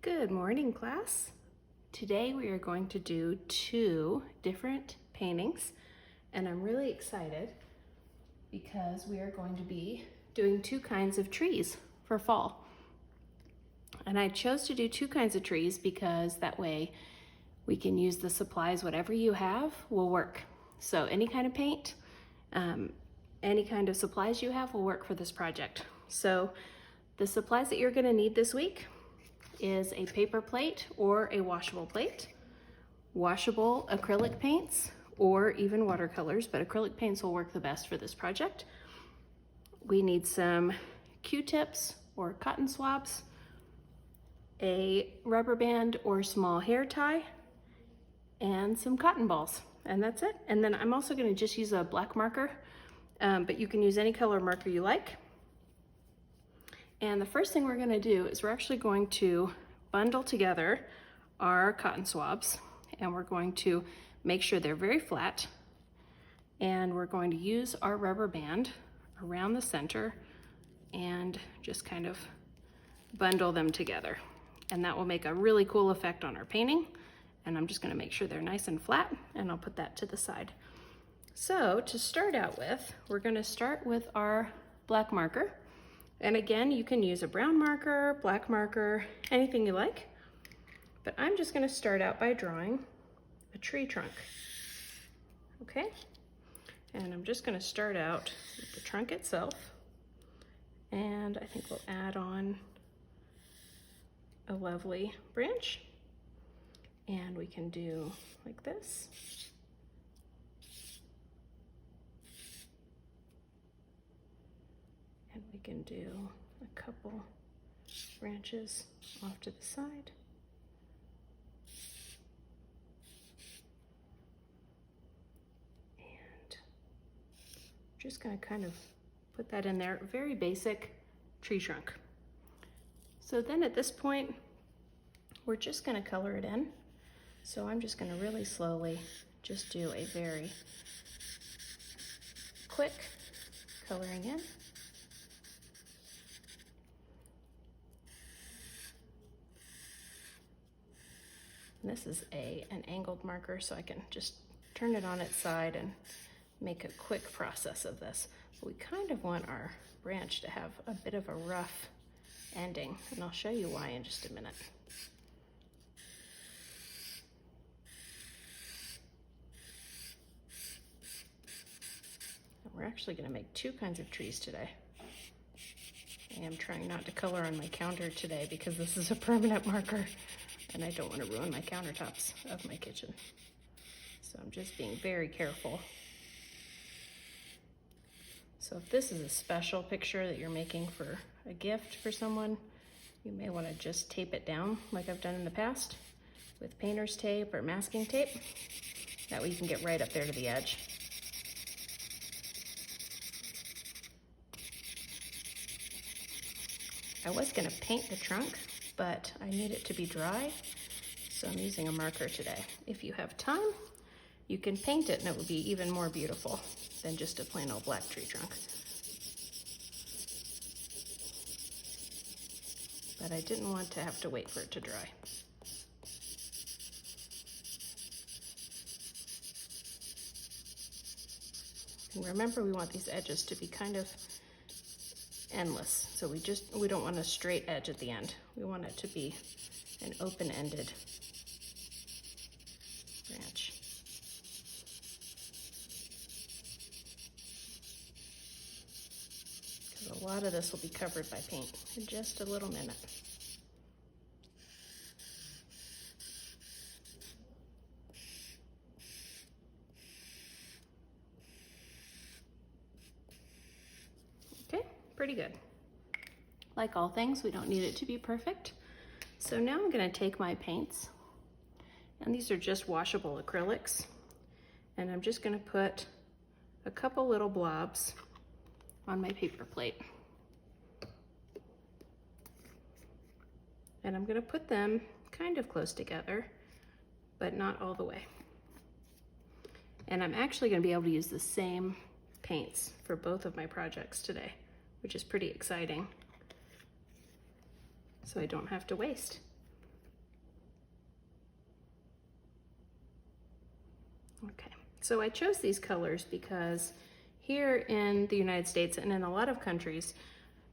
Good morning, class. Today we are going to do two different paintings, and I'm really excited because we are going to be doing two kinds of trees for fall. And I chose to do two kinds of trees because that way we can use the supplies, whatever you have will work. So any kind of paint, any kind of supplies you have will work for this project. So the supplies that you're gonna need this week is a paper plate or a washable plate, washable acrylic paints, or even watercolors, but acrylic paints will work the best for this project. We need some Q-tips or cotton swabs, a rubber band or small hair tie, and some cotton balls, and that's it. And then I'm also gonna just use a black marker, but you can use any color marker you like. And the first thing we're gonna do is we're actually going to bundle together our cotton swabs, and we're going to make sure they're very flat, and we're going to use our rubber band around the center and just kind of bundle them together. And that will make a really cool effect on our painting. And I'm just gonna make sure they're nice and flat, and I'll put that to the side. So to start out with, we're gonna start with our black marker. And again, you can use a brown marker, black marker, anything you like. But I'm just gonna start out by drawing a tree trunk, okay? And I'm just gonna start out with the trunk itself. And I think we'll add on a lovely branch. And we can do like this. And we can do a couple branches off to the side. And just gonna kind of put that in there, very basic tree trunk. So then at this point, we're just gonna color it in. So I'm just gonna really slowly just do a very quick coloring in. And this is an angled marker, so I can just turn it on its side and make a quick process of this. But we kind of want our branch to have a bit of a rough ending, and I'll show you why in just a minute. And we're actually gonna make two kinds of trees today. I am trying not to color on my counter today because this is a permanent marker and I don't want to ruin my countertops of my kitchen. So I'm just being very careful. So if this is a special picture that you're making for a gift for someone, you may want to just tape it down like I've done in the past with painter's tape or masking tape. That way you can get right up there to the edge. I was gonna paint the trunk, but I need it to be dry, so I'm using a marker today. If you have time, you can paint it and it will be even more beautiful than just a plain old black tree trunk. But I didn't want to have to wait for it to dry. And remember, we want these edges to be kind of endless. So we don't want a straight edge at the end. We want it to be an open-ended branch. Because a lot of this will be covered by paint in just a little minute. Okay, pretty good. Like all things, we don't need it to be perfect. So now I'm gonna take my paints, and these are just washable acrylics, and I'm just gonna put a couple little blobs on my paper plate. And I'm gonna put them kind of close together, but not all the way. And I'm actually gonna be able to use the same paints for both of my projects today, which is pretty exciting. So I don't have to waste. Okay, so I chose these colors because here in the United States and in a lot of countries,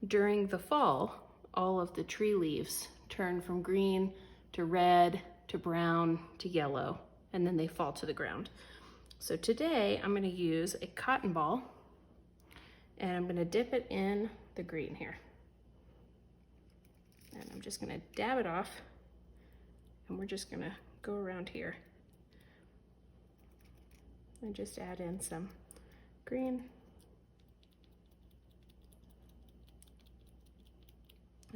during the fall, all of the tree leaves turn from green to red to brown to yellow, and then they fall to the ground. So today I'm going to use a cotton ball, and I'm going to dip it in the green here. And I'm just going to dab it off, and we're just going to go around here and just add in some green.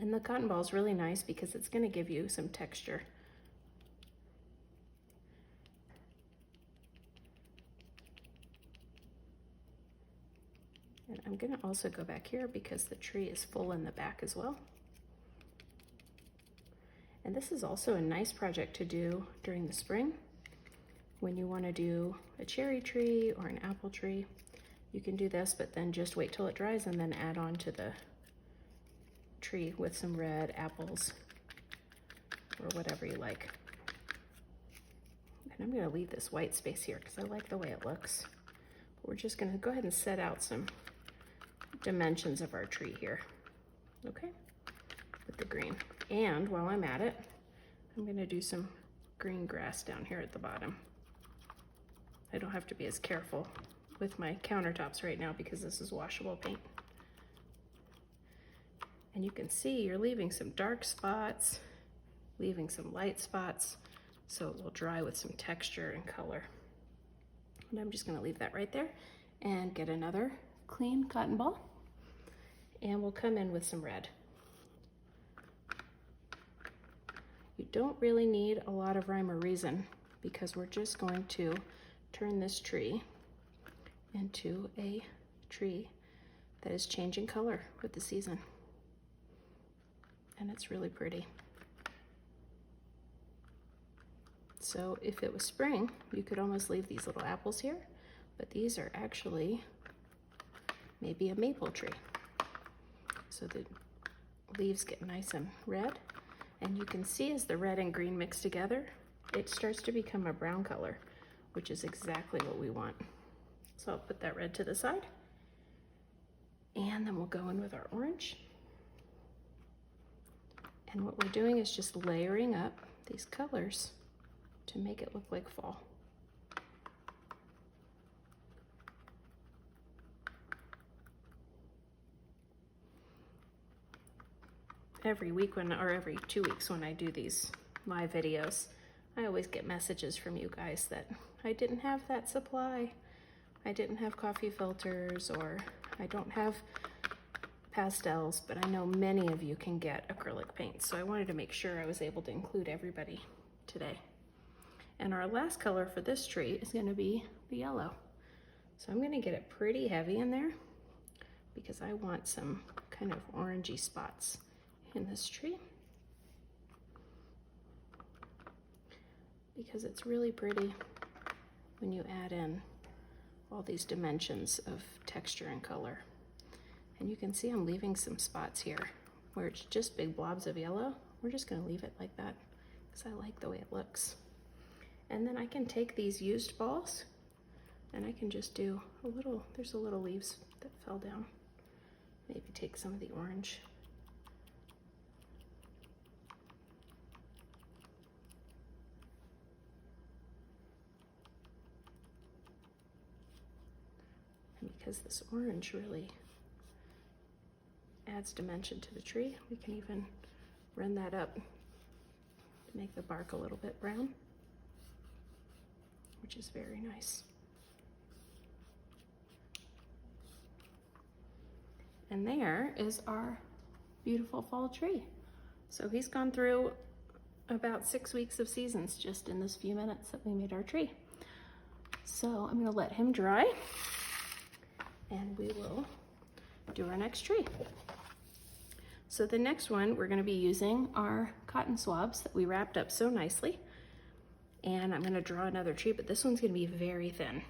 And the cotton ball is really nice because it's going to give you some texture. And I'm going to also go back here because the tree is full in the back as well. And this is also a nice project to do during the spring when you want to do a cherry tree or an apple tree. You can do this, but then just wait till it dries and then add on to the tree with some red apples or whatever you like. And I'm going to leave this white space here because I like the way it looks. But we're just going to go ahead and set out some dimensions of our tree here, okay, with the green. And while I'm at it, I'm going to do some green grass down here at the bottom. I don't have to be as careful with my countertops right now because this is washable paint. And you can see you're leaving some dark spots, leaving some light spots, so it will dry with some texture and color. And I'm just going to leave that right there and get another clean cotton ball, and we'll come in with some red. You don't really need a lot of rhyme or reason because we're just going to turn this tree into a tree that is changing color with the season. And it's really pretty. So if it was spring, you could almost leave these little apples here, but these are actually maybe a maple tree. So the leaves get nice and red, and you can see as the red and green mix together, it starts to become a brown color, which is exactly what we want. So I'll put that red to the side, and then we'll go in with our orange. And what we're doing is just layering up these colors to make it look like fall. Every week or every 2 weeks when I do these live videos, I always get messages from you guys that I didn't have that supply. I didn't have coffee filters, or I don't have pastels, but I know many of you can get acrylic paint, so I wanted to make sure I was able to include everybody today. And our last color for this tree is going to be the yellow. So I'm going to get it pretty heavy in there because I want some kind of orangey spots in this tree, because it's really pretty when you add in all these dimensions of texture and color. And you can see I'm leaving some spots here where it's just big blobs of yellow. We're just going to leave it like that because I like the way it looks. And then I can take these used balls and I can just do a little, there's a little leaves that fell down. Maybe take some of the orange. And because this orange really adds dimension to the tree, we can even run that up to make the bark a little bit brown, which is very nice. And there is our beautiful fall tree. So he's gone through about 6 weeks of seasons just in this few minutes that we made our tree. So I'm going to let him dry and we will do our next tree. So the next one, we're going to be using our cotton swabs that we wrapped up so nicely. And I'm going to draw another tree, but this one's going to be very thin.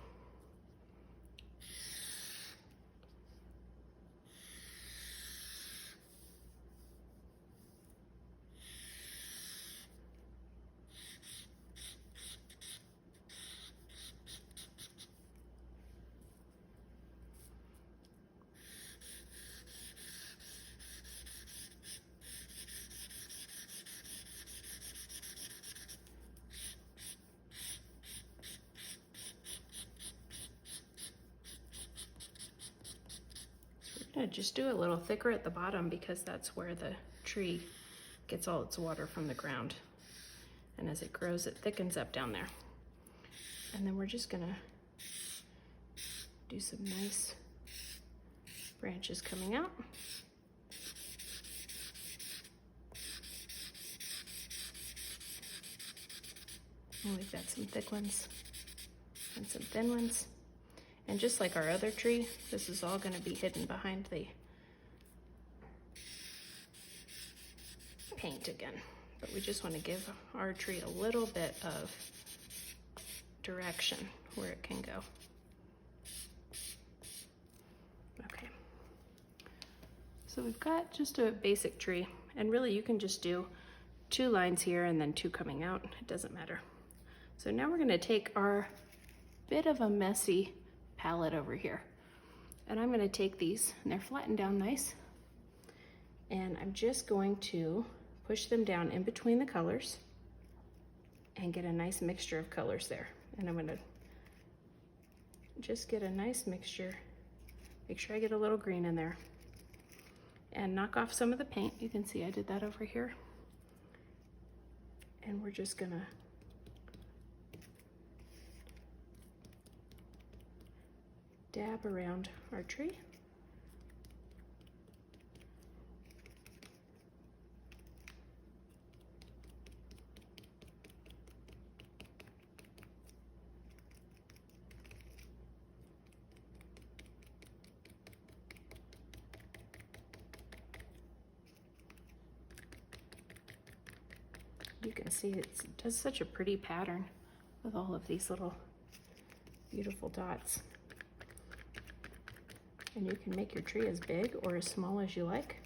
gonna just do a little thicker at the bottom because that's where the tree gets all its water from the ground. And as it grows, it thickens up down there. And then we're just gonna do some nice branches coming out. And we've got some thick ones and some thin ones. And just like our other tree, this is all gonna be hidden behind the paint again. But we just wanna give our tree a little bit of direction where it can go. Okay. So we've got just a basic tree, and really you can just do 2 lines here and then 2 coming out, it doesn't matter. So now we're gonna take our bit of a messy palette over here, and I'm gonna take these, and they're flattened down nice, and I'm just going to push them down in between the colors and get a nice mixture of colors there. And I'm gonna just get a nice mixture, make sure I get a little green in there, and knock off some of the paint. You can see I did that over here. And we're just gonna dab around our tree. You can see it does such a pretty pattern with all of these little beautiful dots. And you can make your tree as big or as small as you like.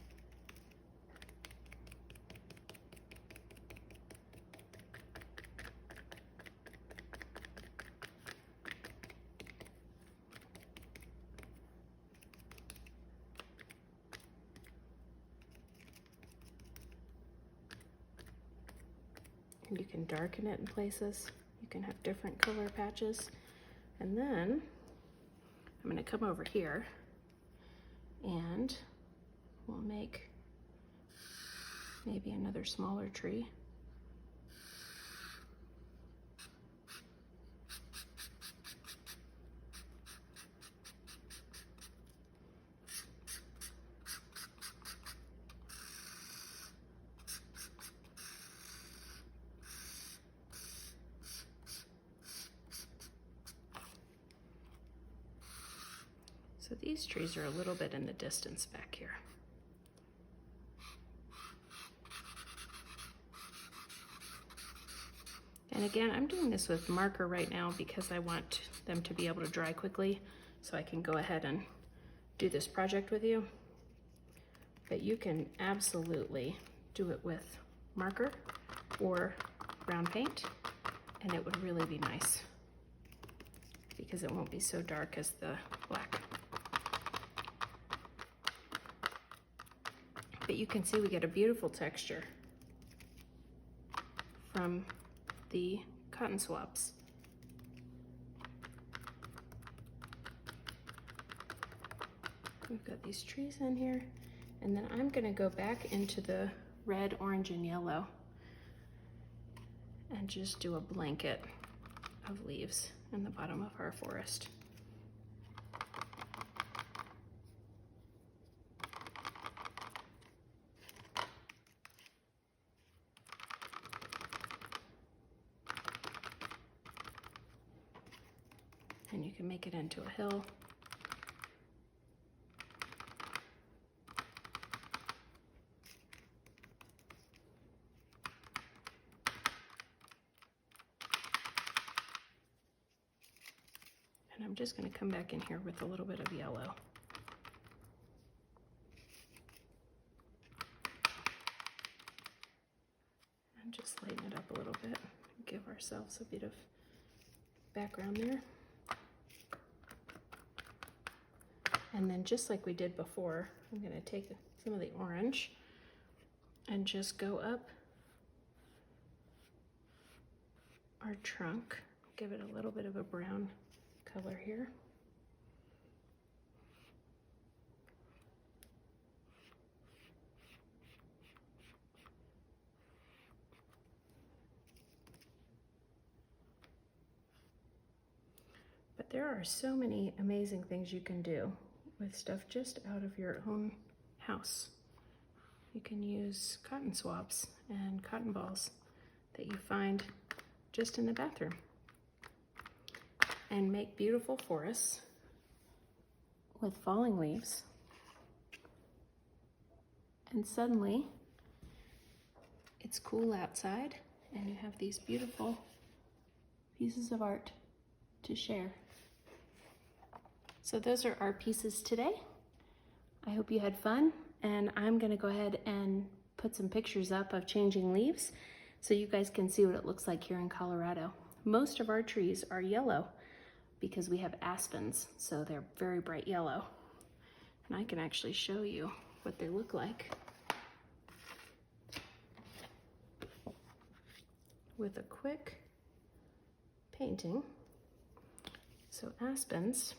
And you can darken it in places. You can have different color patches. And then I'm gonna come over here and we'll make maybe another smaller tree. So these trees are a little bit in the distance back here. And again, I'm doing this with marker right now because I want them to be able to dry quickly so I can go ahead and do this project with you. But you can absolutely do it with marker or brown paint, and it would really be nice because it won't be so dark as the black. But you can see we get a beautiful texture from the cotton swabs. We've got these trees in here, and then I'm gonna go back into the red, orange, and yellow and just do a blanket of leaves in the bottom of our forest. And you can make it into a hill. And I'm just going to come back in here with a little bit of yellow. And just lighten it up a little bit, give ourselves a bit of background there. And then just like we did before, I'm going to take some of the orange and just go up our trunk, give it a little bit of a brown color here. there are so many amazing things you can do with stuff just out of your own house. You can use cotton swabs and cotton balls that you find just in the bathroom and make beautiful forests with falling leaves. And suddenly it's cool outside and you have these beautiful pieces of art to share. So those are our pieces today. I hope you had fun, and I'm gonna go ahead and put some pictures up of changing leaves so you guys can see what it looks like here in Colorado. Most of our trees are yellow because we have aspens, so they're very bright yellow. And I can actually show you what they look like with a quick painting. So aspens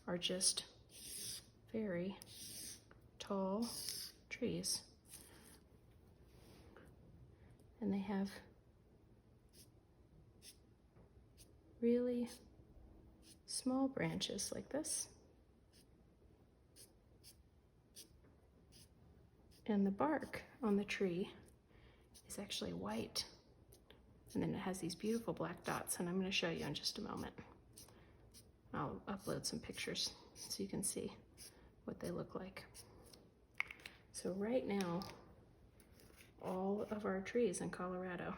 are just very tall trees, and they have really small branches like this, and the bark on the tree is actually white, and then it has these beautiful black dots, and I'm going to show you in just a moment. I'll upload some pictures so you can see what they look like. So right now, all of our trees in Colorado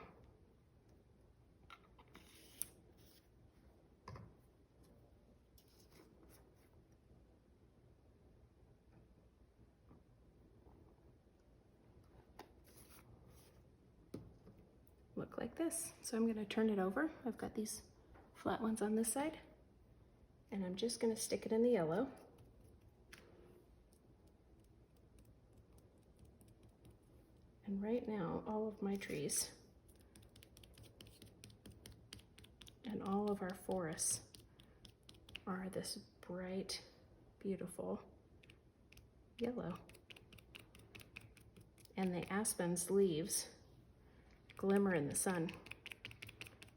look like this. So I'm going to turn it over. I've got these flat ones on this side, and I'm just going to stick it in the yellow. And right now, all of my trees and all of our forests are this bright, beautiful yellow. And the aspen's leaves glimmer in the sun.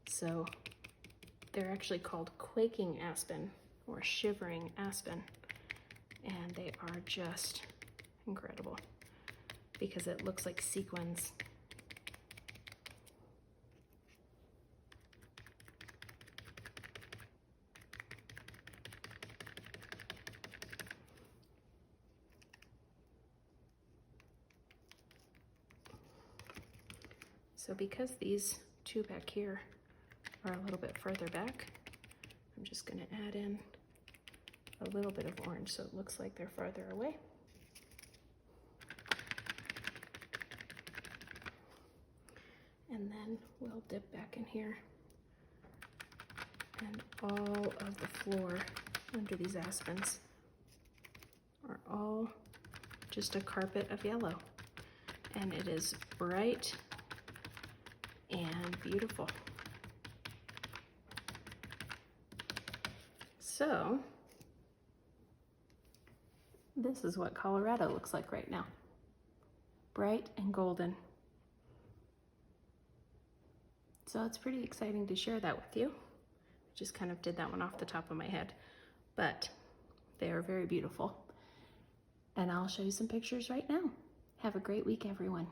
So they're actually called quaking aspen or shivering aspen. And they are just incredible because it looks like sequins. So because these two back here are a little bit further back, I'm just going to add in a little bit of orange so it looks like they're farther away. And then we'll dip back in here, and all of the floor under these aspens are all just a carpet of yellow, and it is bright and beautiful. So this is what Colorado looks like right now. Bright and golden. So it's pretty exciting to share that with you. Just kind of did that one off the top of my head, but they are very beautiful. And I'll show you some pictures right now. Have a great week, everyone.